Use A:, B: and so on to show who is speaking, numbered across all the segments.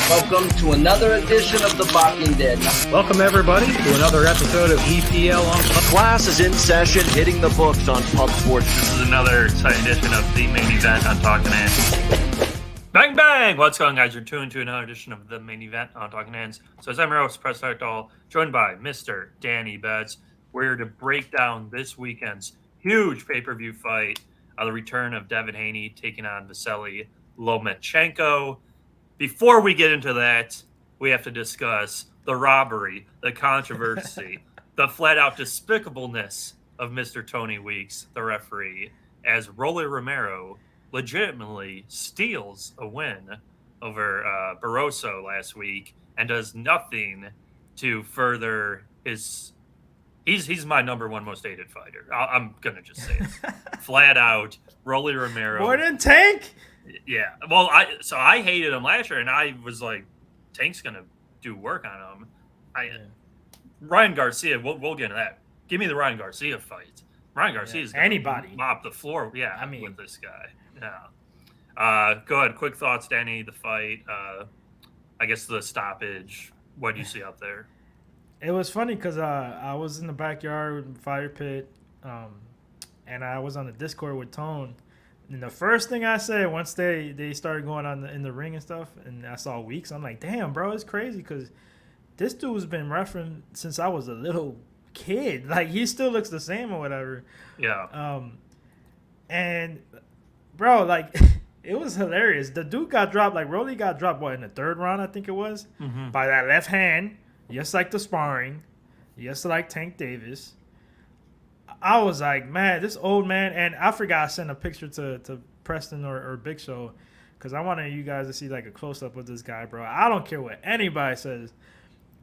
A: Welcome to another edition of The Walking Dead.
B: Welcome, everybody, to another episode of EPL on
C: Class is in session, hitting the books on PUBSPORTS.
D: This is another exciting edition of the main event on Talkin Hands. Bang, bang! What's going on, guys? You're tuned to another edition of the main event on Talkin Hands. So as I'm your host, Preston, joined by Mr. Danny Betts. We're here to break down this weekend's huge pay-per-view fight, the return of Devin Haney taking on Vasyl Lomachenko. Before we get into that, we have to discuss the robbery, the controversy, the flat-out despicableness of Mr. Tony Weeks, the referee, as Rolly Romero legitimately steals a win over Barroso last week and does nothing to further his... He's my number one most hated fighter. I'm going to just say it. Flat out, Rolly Romero.
E: More than Tank?
D: Yeah. Well, I hated him last year, and I was like, Tank's going to do work on him. Ryan Garcia, we'll get into that. Give me the Ryan Garcia fight. Ryan Garcia's going to mop the floor with this guy. Yeah. Go ahead. Quick thoughts, Danny, the fight. I guess the stoppage. What do you see out there?
E: It was funny because I was in the backyard fire pit, and I was on the Discord with Tone. And the first thing I said once they started going on in the ring and stuff, and I saw Weeks, I'm like, damn, bro, it's crazy because this dude's been referenced since I was a little kid. Like, he still looks the same or whatever.
D: Yeah.
E: And, bro, like, it was hilarious. The dude got dropped, like, Rolly got dropped, in the third round, I think it was, by that left hand. Just like the sparring, just like Tank Davis. I was like, man, this old man, and I forgot I sent a picture to Preston or Big Show because I wanted you guys to see like a close-up of this guy, bro. I don't care what anybody says.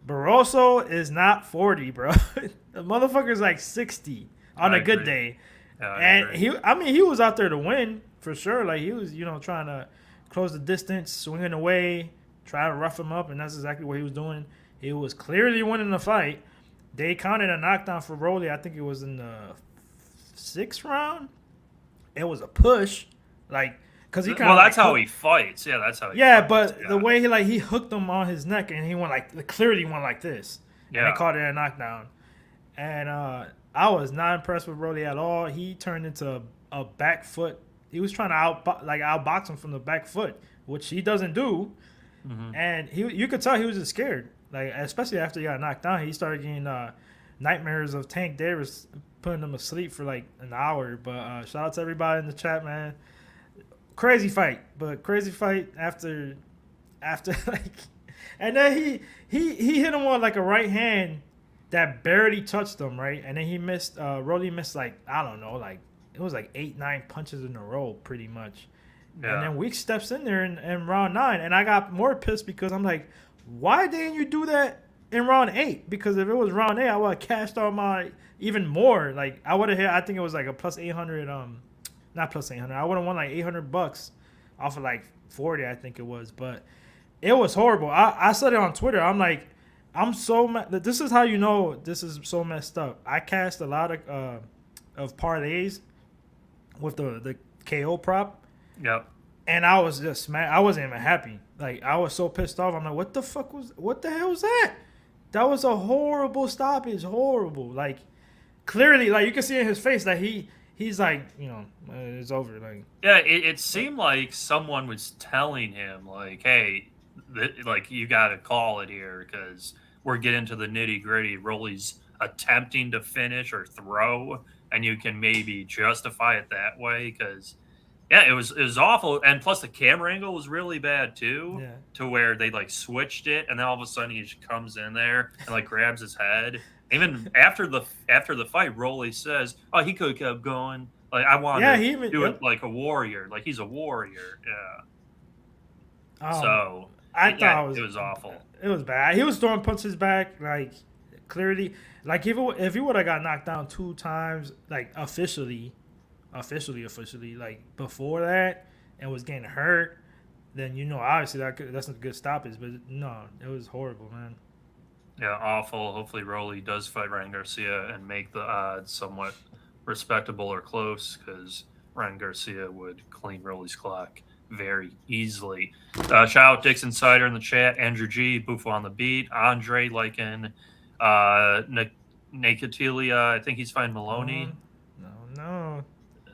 E: Barroso is not 40, bro. The motherfucker's like 60 on a good day. And he was out there to win for sure. Like, he was, trying to close the distance, swinging away, try to rough him up, and that's exactly what he was doing. He was clearly winning the fight. They counted a knockdown for Rolly. I think it was in the 6th round. It was a push, like, because he kind of.
D: Well, that's how he fights. Yeah, that's how.
E: The way he hooked him on his neck and he went clearly went like this. Yeah. And they called it a knockdown. And I was not impressed with Rolly at all. He turned into a back foot. He was trying to outbox him from the back foot, which he doesn't do. Mm-hmm. And you could tell he was just scared. Like, especially after he got knocked down, he started getting nightmares of Tank Davis putting him asleep for like an hour. But shout out to everybody in the chat, man. Crazy fight after like, and then he hit him with like a right hand that barely touched him, right? And then he missed. Rolly missed like, I don't know, like it was like 8-9 punches in a row, pretty much. Yeah. And then Weeks steps in there in round 9, and I got more pissed because I'm like, why didn't you do that in round 8? Because if it was round 8, I would have cashed out my even more. Like, I would have hit, I think it was like a plus 800, not plus 800. I would have won like $800 off of like 40, I think it was. But it was horrible. I said it on Twitter. I'm like, I'm so mad. This is how you know this is so messed up. I cast a lot of parlays with the KO prop.
D: Yep.
E: And I was just mad. I wasn't even happy. Like, I was so pissed off. I'm like, what the hell was that? That was a horrible stoppage. Horrible. Like, clearly, like, you can see in his face that he's like, it's over. Like,
D: yeah, it seemed like someone was telling him, like, hey, you got to call it here because we're getting to the nitty gritty. Rolly's attempting to finish or throw, and you can maybe justify it that way because. Yeah, it was awful, and plus the camera angle was really bad too. Yeah. To where they like switched it, and then all of a sudden he just comes in there and like grabs his head. Even after the fight, Rolly says, "Oh, he could have kept going. Like I wanted to do it like a warrior. Like he's a warrior." Yeah. So
E: I thought
D: it was awful.
E: It was bad. He was throwing punches back, like clearly. Like if he would have got knocked down 2 times, like officially, like before that, and was getting hurt, then obviously that's a good stoppage. But no, it was horrible, man.
D: Yeah, awful. Hopefully Rolly does fight Ryan Garcia and make the odds somewhat respectable or close, because Ryan Garcia would clean Rolly's clock very easily. Shout out Dixon Sider in the chat, Andrew G, Buffo on the beat, Andre liking Nakatilia. I think he's fine. Maloney.
E: No.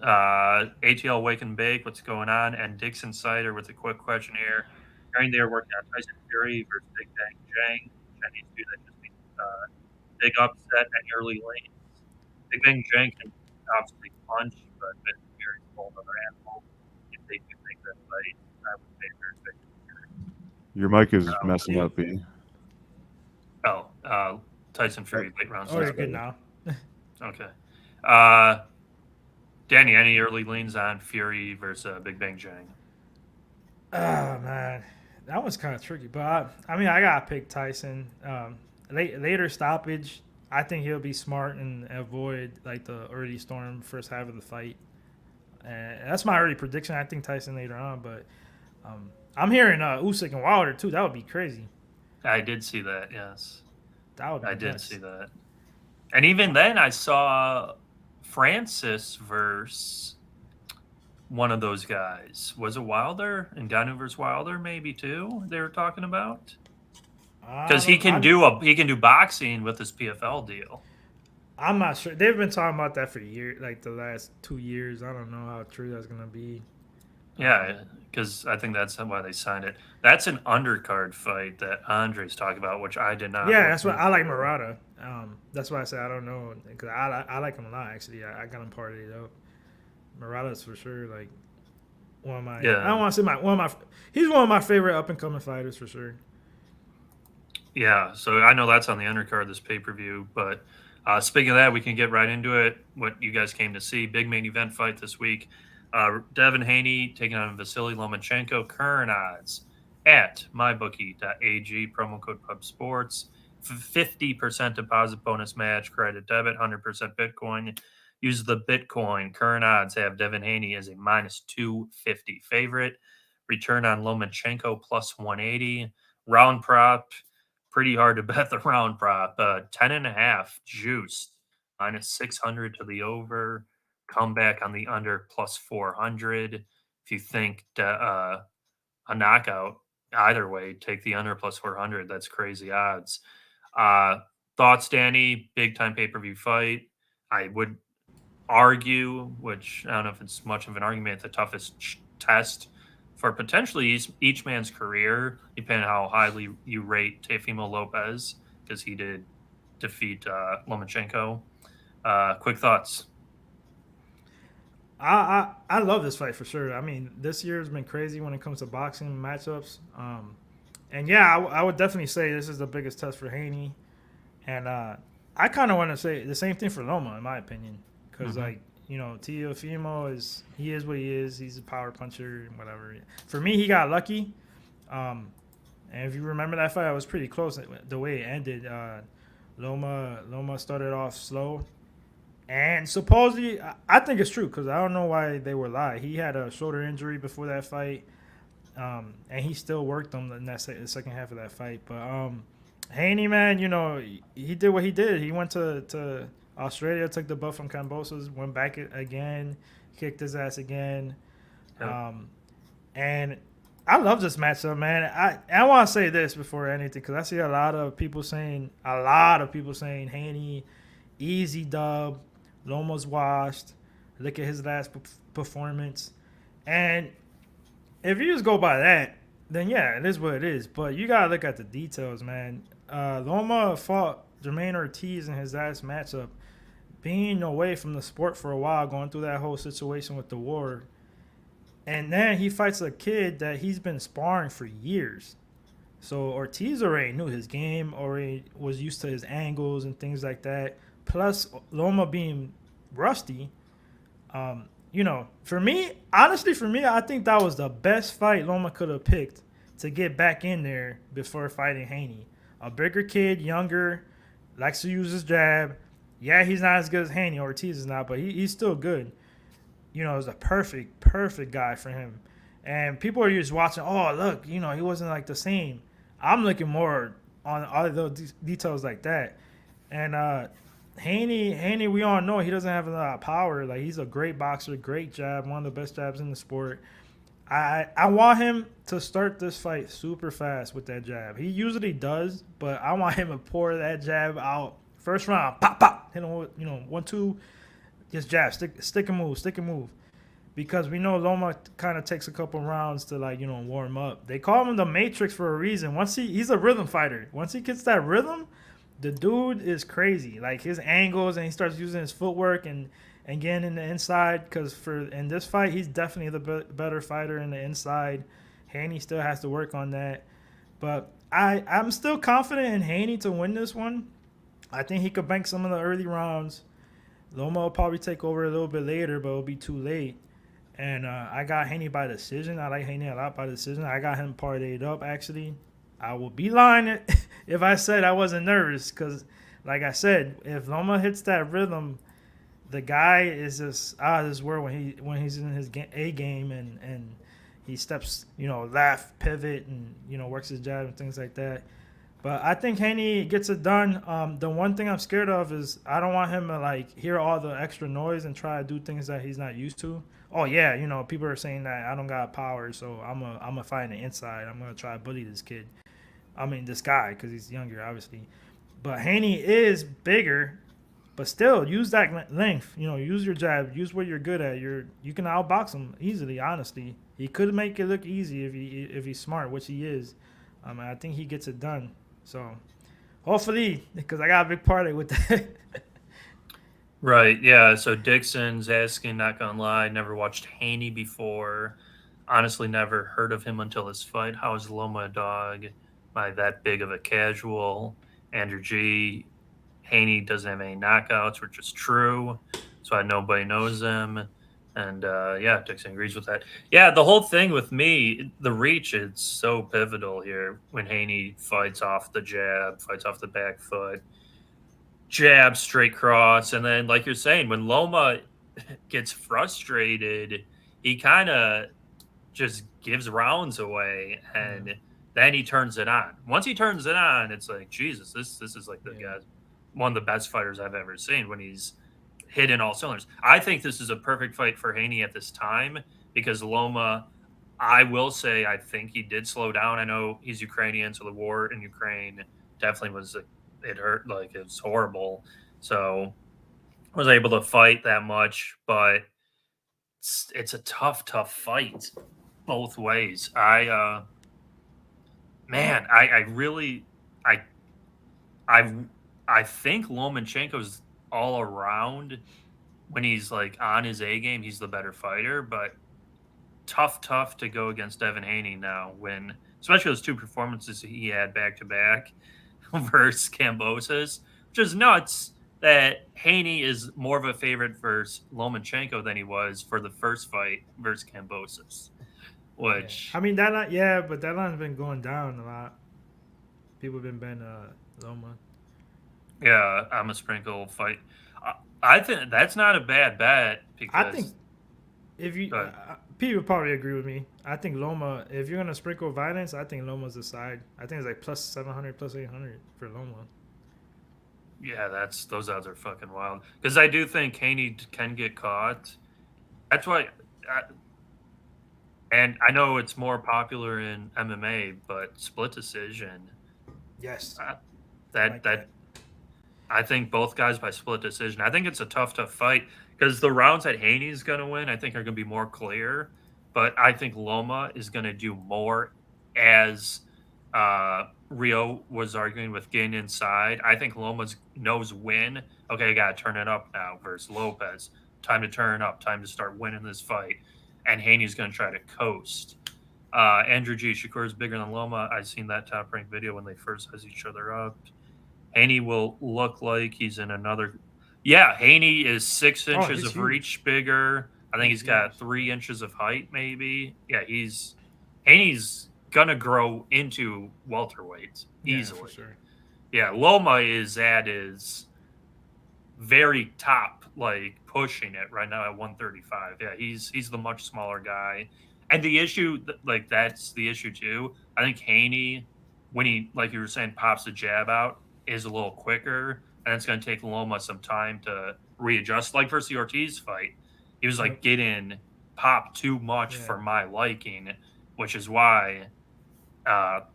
D: ATL Wake and Bake, what's going on? And Dixon Sider with a quick question here. Hearing they're working on Tyson Fury versus Big Bang Jang. Chinese dude that just means big upset and early lanes. Big Bang Jang can obviously punch, but Tyson Fury's a whole other animal. If they do make that fight, I would favor Tyson Fury.
F: Your mic is messing up, B.
D: Tyson Fury late rounds.
E: Oh, you're good now.
D: Okay. Danny, any early leans on Fury versus Big Bang Jang?
E: Oh, man. That was kind of tricky. But, I got to pick Tyson. Later stoppage, I think he'll be smart and avoid, like, the early storm first half of the fight. And that's my early prediction. I think Tyson later on. But I'm hearing Usyk and Wilder, too. That would be crazy.
D: I did see that, yes.
E: That would be
D: I did
E: nuts.
D: see that. And even then, I saw Francis versus one of those guys. Was it Wilder? And Ngannou versus Wilder, maybe too. They were talking about because he can do boxing with his PFL deal.
E: I'm not sure. They've been talking about that for years, like the last 2 years. I don't know how true that's gonna be.
D: Yeah, because I think that's why they signed it. That's an undercard fight that Andre's talking about, which I did not.
E: Yeah, that's why I like Murata. That's why I say I don't know, because I like him a lot. Actually, I got him partied up. Murata's for sure like one of my.
D: Yeah.
E: I don't want to say he's one of my favorite up and coming fighters for sure.
D: Yeah, so I know that's on the undercard of this pay-per-view, but speaking of that, we can get right into it. What you guys came to see, big main event fight this week. Devin Haney taking on Vasyl Lomachenko. Current odds at mybookie.ag, promo code PUBSPORTS. 50% deposit bonus match, credit debit, 100% Bitcoin. Use the Bitcoin. Current odds have Devin Haney as a minus 250 favorite. Return on Lomachenko plus 180. Round prop, pretty hard to bet the round prop. 10.5 juiced, minus 600 to the over. Comeback on the under plus 400. If you think a knockout, either way, take the under plus 400. That's crazy odds. Thoughts, Danny? Big time pay-per-view fight. I would argue, which I don't know if it's much of an argument, the toughest test for potentially each man's career, depending on how highly you rate Teofimo Lopez, because he did defeat Lomachenko. Quick thoughts.
E: I love this fight for sure. This year has been crazy when it comes to boxing matchups. And yeah, I would definitely say this is the biggest test for Haney. And I kind of want to say the same thing for Loma, in my opinion. Because, Teofimo is what he is. He's a power puncher and whatever. For me, he got lucky. And if you remember that fight, it was pretty close the way it ended. Loma started off slow. And supposedly, I think it's true because I don't know why they were lying. He had a shoulder injury before that fight. And he still worked on the second half of that fight. But Haney, man, he did what he did. He went to Australia, took the buff from Kambosos, went back again, kicked his ass again.
D: Yeah.
E: And I love this matchup, man. I want to say this before anything because I see a lot of people saying Haney, easy dub, Loma's washed. Look at his last performance. And if you just go by that, then yeah, it is what it is. But you got to look at the details, man. Loma fought Jermaine Ortiz in his last matchup, being away from the sport for a while, going through that whole situation with the war. And then he fights a kid that he's been sparring for years. So Ortiz already knew his game, already was used to his angles and things like that. Plus, Loma being rusty. For me, I think that was the best fight Loma could have picked to get back in there before fighting Haney. A bigger kid, younger, likes to use his jab. Yeah, he's not as good as Haney. Ortiz is not, but he's still good. It was a perfect guy for him. And people are just watching, oh, look, he wasn't like the same. I'm looking more on all those details like that. And Haney, we all know he doesn't have a lot of power. Like, he's a great boxer, great jab, one of the best jabs in the sport. I want him to start this fight super fast with that jab. He usually does, but I want him to pour that jab out first round. Pop, pop. Hit him with, 1-2. Just jab. Stick and move. Because we know Loma kind of takes a couple rounds to warm up. They call him the Matrix for a reason. He's a rhythm fighter. Once he gets that rhythm, the dude is crazy. Like his angles, and he starts using his footwork and getting in the inside. Because in this fight, he's definitely the better fighter in the inside. Haney still has to work on that. But I'm still confident in Haney to win this one. I think he could bank some of the early rounds. Loma will probably take over a little bit later, but it'll be too late. And I got Haney by decision. I like Haney a lot by decision. I got him parlayed up, actually. I will be lying if I said I wasn't nervous because, like I said, if Loma hits that rhythm, the guy is just out of this world when he's in his A game and he steps, left, pivot, and, works his jab and things like that. But I think Haney gets it done. The one thing I'm scared of is I don't want him to, hear all the extra noise and try to do things that he's not used to. Oh, yeah, people are saying that I don't got power, so I'm a fight on the inside. I'm going to try to bully this kid. This guy, because he's younger, obviously. But Haney is bigger, but still, use that length. Use your jab. Use what you're good at. You can outbox him easily, honestly. He could make it look easy if he's smart, which he is. I think he gets it done. So, hopefully, because I got a big party with that.
D: Right, yeah. So Dixon's asking, not gonna lie, never watched Haney before. Honestly, never heard of him until this fight. How is Loma a dog? Am I that big of a casual? Andrew G. Haney doesn't have any knockouts, which is true. So nobody knows him. And yeah, Dixon agrees with that. Yeah, the whole thing with me, the reach is so pivotal here when Haney fights off the jab, fights off the back foot. Jab, straight cross, and then like you're saying, when Loma gets frustrated, he kind of just gives rounds away, and then he turns it on. Once he turns it on, it's like, Jesus, this is like the guy, one of the best fighters I've ever seen when he's hitting all cylinders. I think this is a perfect fight for Haney at this time because Loma, I will say, I think he did slow down. I know he's Ukrainian, so the war in Ukraine definitely was it hurt, like it was horrible. So I was able to fight that much, but it's a tough fight both ways. I think Lomachenko's all around when he's on his A game, he's the better fighter, but tough to go against Devin Haney now when, especially those two performances he had back to back versus Kambosos, which is nuts that Haney is more of a favorite versus Lomachenko than he was for the first fight versus Kambosos. Which
E: but that line's been going down a lot. People have been betting Loma.
D: Yeah, I'm a sprinkle fight. I think that's not a bad bet because
E: I think if you people probably agree with me. I think Loma, if you're gonna sprinkle violence, I think Loma's the side. I think it's plus 700, plus 800 for Loma.
D: Yeah, those odds are fucking wild. Because I do think Haney can get caught. That's why, and I know it's more popular in MMA, but split decision.
E: Yes.
D: I think both guys by split decision. I think it's a tough fight because the rounds that Haney's going to win, I think, are going to be more clear. But I think Loma is going to do more as Rio was arguing with getting inside. I think Loma knows when. Okay, I got to turn it up now versus Lopez. Time to turn up. Time to start winning this fight. And Haney's going to try to coast. Andrew G. Shakur's bigger than Loma. I've seen that Top Rank video when they first size each other up. Haney will look like he's in another. Yeah, Haney is 6 inches of reach bigger. I think he's got 3 inches of height, maybe. Yeah, Haney's gonna grow into welterweight easily.
E: Yeah, for sure.
D: Yeah, Loma is at his very top, pushing it right now at 135. Yeah, he's the much smaller guy. And the issue, that's the issue too. I think Haney, when he, like you were saying, pops the jab out, is a little quicker, and it's going to take Loma some time to readjust. Like versus the Ortiz fight, he was getting pop too much for my liking, which is why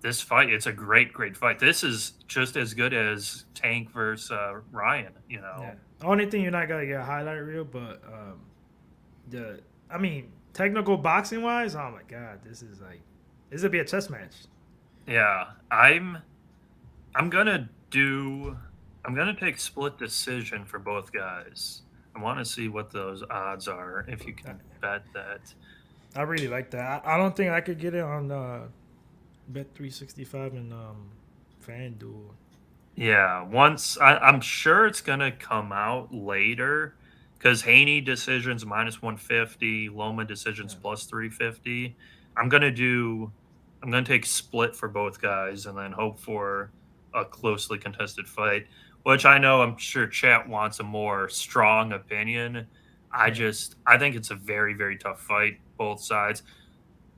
D: this fight, it's a great great fight. This is just as good as Tank versus Ryan, you know.
E: Yeah. Only thing you're not gonna get a highlight reel, but technical boxing wise, oh my god, this would be a chess match.
D: Yeah, I'm gonna take split decision for both guys. I want to see what those odds are, if you can bet that.
E: I really like that. I don't think I could get it on Bet365 and FanDuel.
D: Yeah, I'm sure it's gonna come out later, because Haney decisions -150, Loma decisions plus 350. I'm gonna take split for both guys and then hope for a closely contested fight, which I'm sure chat wants a more strong opinion. I think it's a very, very tough fight, both sides.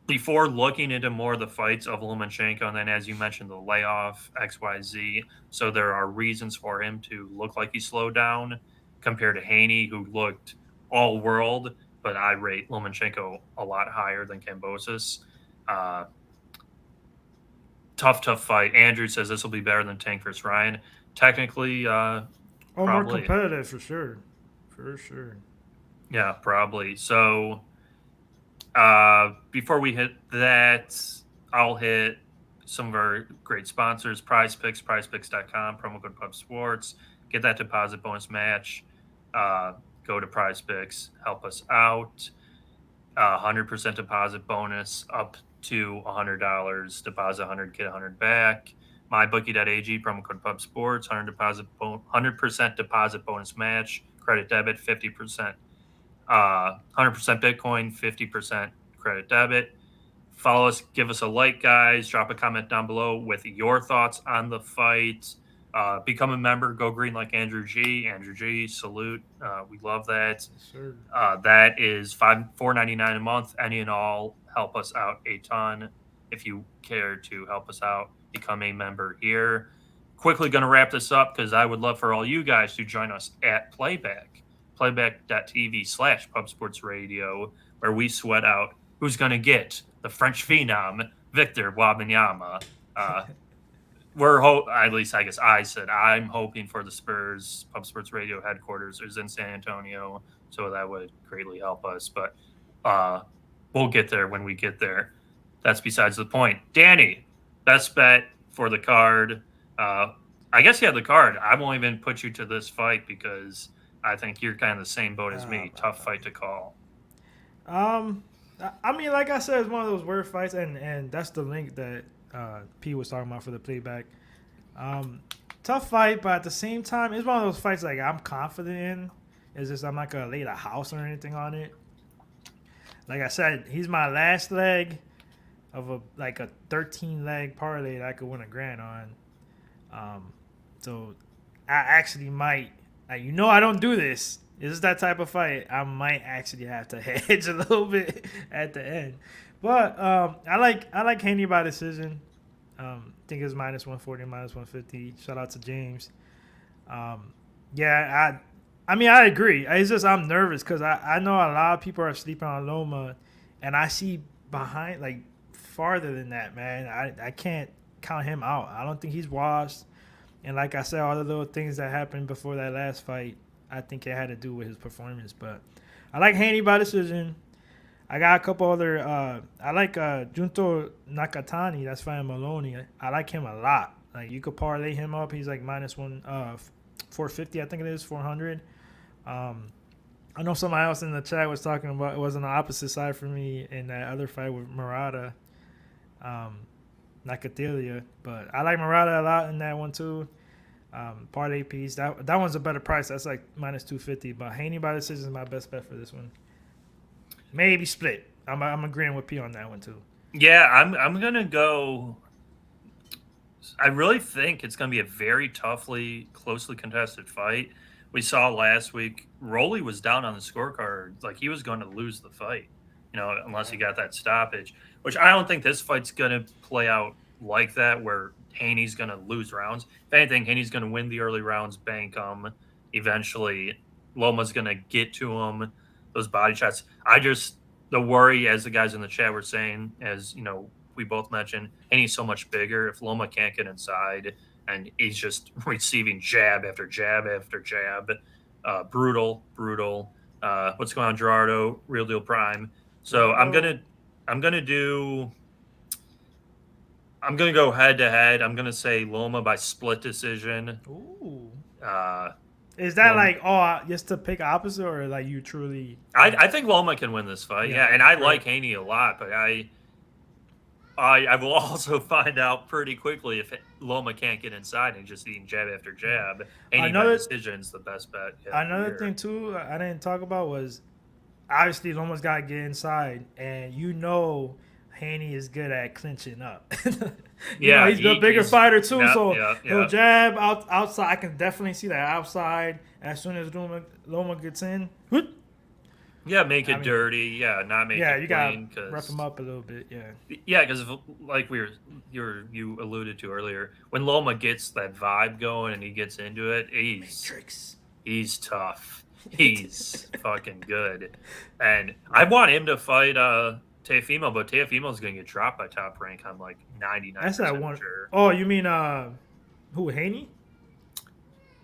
D: Before looking into more of the fights of Lomachenko, and then as you mentioned, the layoff, XYZ, so there are reasons for him to look like he slowed down compared to Haney, who looked all world, but I rate Lomachenko a lot higher than Kambosos. Tough fight. Andrew says this will be better than Tank versus Ryan. Technically,
E: more competitive for sure. For sure.
D: Yeah, probably. So before we hit that, I'll hit some of our great sponsors, Prize Picks, prizepicks.com, promo code PUBSPORTS. Get that deposit bonus match. Go to Prize Picks, help us out. 100% deposit bonus up to $100. Deposit 100, get 100 back. mybookie.ag, promo code PUBSPORTS, 100% deposit bonus match. Credit debit, 50%. 100% Bitcoin, 50% credit debit. Follow us, give us a like, guys. Drop a comment down below with your thoughts on the fight. Become a member. Go green like Andrew G. Andrew G, salute. We love that.
E: Sure.
D: That is $4.99 a month. Any and all help us out a ton. If you care to help us out, become a member here. Quickly going to wrap this up because I would love for all you guys to join us at playback.tv/PubSportsRadio, where we sweat out who's going to get the French phenom, Victor Wembanyama. At least I guess I said I'm hoping for the Spurs. Pub Sports Radio headquarters is in San Antonio, so that would greatly help us. But we'll get there when we get there. That's besides the point. Danny, best bet for the card. I guess you have the card. I won't even put you to this fight because I think you're kind of the same boat as me. Tough fight to call.
E: I mean, like I said, it's one of those weird fights, and that's the link that P was talking about for the playback. Tough fight, but at the same time, it's one of those fights like I'm confident in. It's just I'm not gonna lay the house or anything on it. Like I said, he's my last leg of a 13-leg parlay that I could win $1,000 on. So I actually might. I don't do this. This is that type of fight. I might actually have to hedge a little bit at the end. But I like Haney by decision. I think it's -140, -150. Shout out to James. I agree. It's just I'm nervous because I know a lot of people are sleeping on Loma, and I see behind farther than that, man. I can't count him out. I don't think he's washed. And like I said, all the little things that happened before that last fight, I think it had to do with his performance. But I like Haney by decision. I got a couple other. I like Junto Nakatani. That's fighting Maloney. I like him a lot. Like you could parlay him up. He's like -450. I think it is 400. I know somebody else in the chat was talking about it was on the opposite side for me in that other fight with Murata, Nakatilia. But I like Murata a lot in that one too. Parlay piece. That one's a better price. That's like -250. But Haney by decision is my best bet for this one. Maybe split. I'm agreeing with P on that one too.
D: Yeah, I'm gonna go. I really think it's gonna be a very closely contested fight. We saw last week Rolly was down on the scorecard, like he was going to lose the fight, unless he got that stoppage. Which I don't think this fight's gonna play out like that, where Haney's gonna lose rounds. If anything, Haney's gonna win the early rounds, bank them. Eventually, Loma's gonna get to him. Those body shots. the worry, as the guys in the chat were saying, as we both mentioned, Haney's so much bigger. If Loma can't get inside and he's just receiving jab after jab after jab, brutal. What's going on, Gerardo? Real Deal Prime. So I'm gonna go head to head. I'm gonna say Loma by split decision.
E: Ooh.
D: Uh,
E: Is that just to pick opposite, or like you truly?
D: I think Loma can win this fight. Yeah, and I like Haney a lot, but I will also find out pretty quickly if Loma can't get inside and just eating jab after jab. Haney by decision's the best bet.
E: Another thing too, I didn't talk about was obviously Loma's got to get inside, and Haney is good at clinching up. He's a bigger fighter too, he'll jab outside. I can definitely see that outside as soon as Loma gets in.
D: Yeah, make it dirty. Yeah, not make it
E: you
D: clean.
E: Gotta rough him up a little bit.
D: Yeah, because like you alluded to earlier, when Loma gets that vibe going and he gets into it, he's tough. He's fucking good, and I want him to fight Teofimo, but Teofimo's gonna get dropped by Top Rank. I'm like 99%.
E: That's that one.
D: Sure.
E: Oh, you mean who, Haney?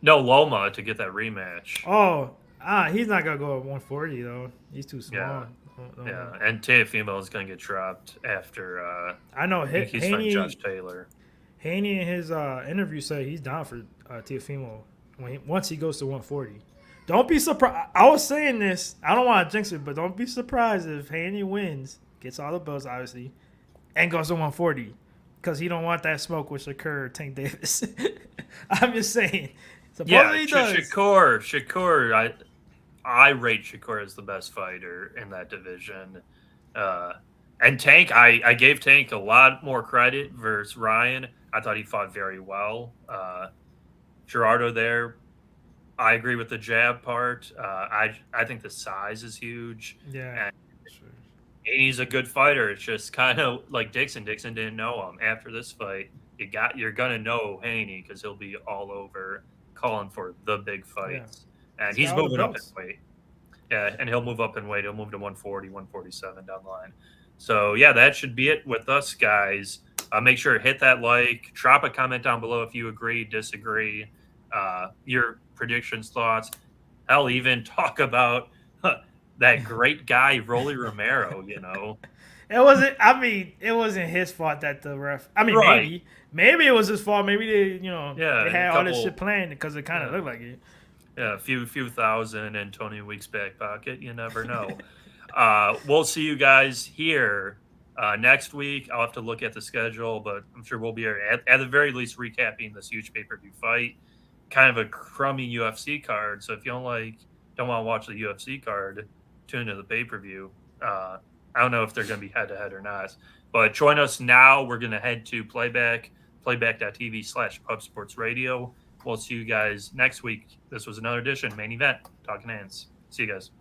D: No, Loma to get that rematch.
E: Oh, he's not gonna go at 140 though. He's too small.
D: Yeah, and Teofimo is gonna get dropped after.
E: I know
D: he's fighting Josh Taylor.
E: Haney in his interview said he's down for Teofimo once he goes to 140. Don't be surprised. I was saying this. I don't want to jinx it, but don't be surprised if Haney wins, gets all the belts, obviously, and goes to 140, because he don't want that smoke with Shakur Tank Davis. I'm just saying. Supposedly he does.
D: Shakur. I rate Shakur as the best fighter in that division. And Tank, I gave Tank a lot more credit versus Ryan. I thought he fought very well. Gerardo there. I agree with the jab part. I think the size is huge.
E: Yeah.
D: And he's a good fighter. It's just kind of like Dixon. Dixon didn't know him. After this fight, you're gonna know Haney because he'll be all over calling for the big fights. Yeah. And he's moving up in weight. Yeah, and he'll move up in weight. He'll move to 140, 147 down the line. So yeah, that should be it with us, guys. Make sure to hit that like, drop a comment down below if you agree, disagree, your predictions, thoughts. Hell, even talk about that great guy Rolly Romero.
E: It wasn't. I mean, it wasn't his fault that the ref. I mean, maybe it was his fault. Maybe they, they had all this shit planned because it kind of looked like it.
D: Yeah, a few thousand in Tony Week's back pocket. You never know. We'll see you guys here next week. I'll have to look at the schedule, but I'm sure we'll be at the very least recapping this huge pay-per-view fight. Kind of a crummy UFC card. So if you don't want to watch the UFC card, tune to the pay-per-view. I don't know if they're going to be head-to-head or not. But join us now. We're going to head to playback.tv/PUBSPORTS Radio. We'll see you guys next week. This was another edition, Main Event, Talkin Hands. See you guys.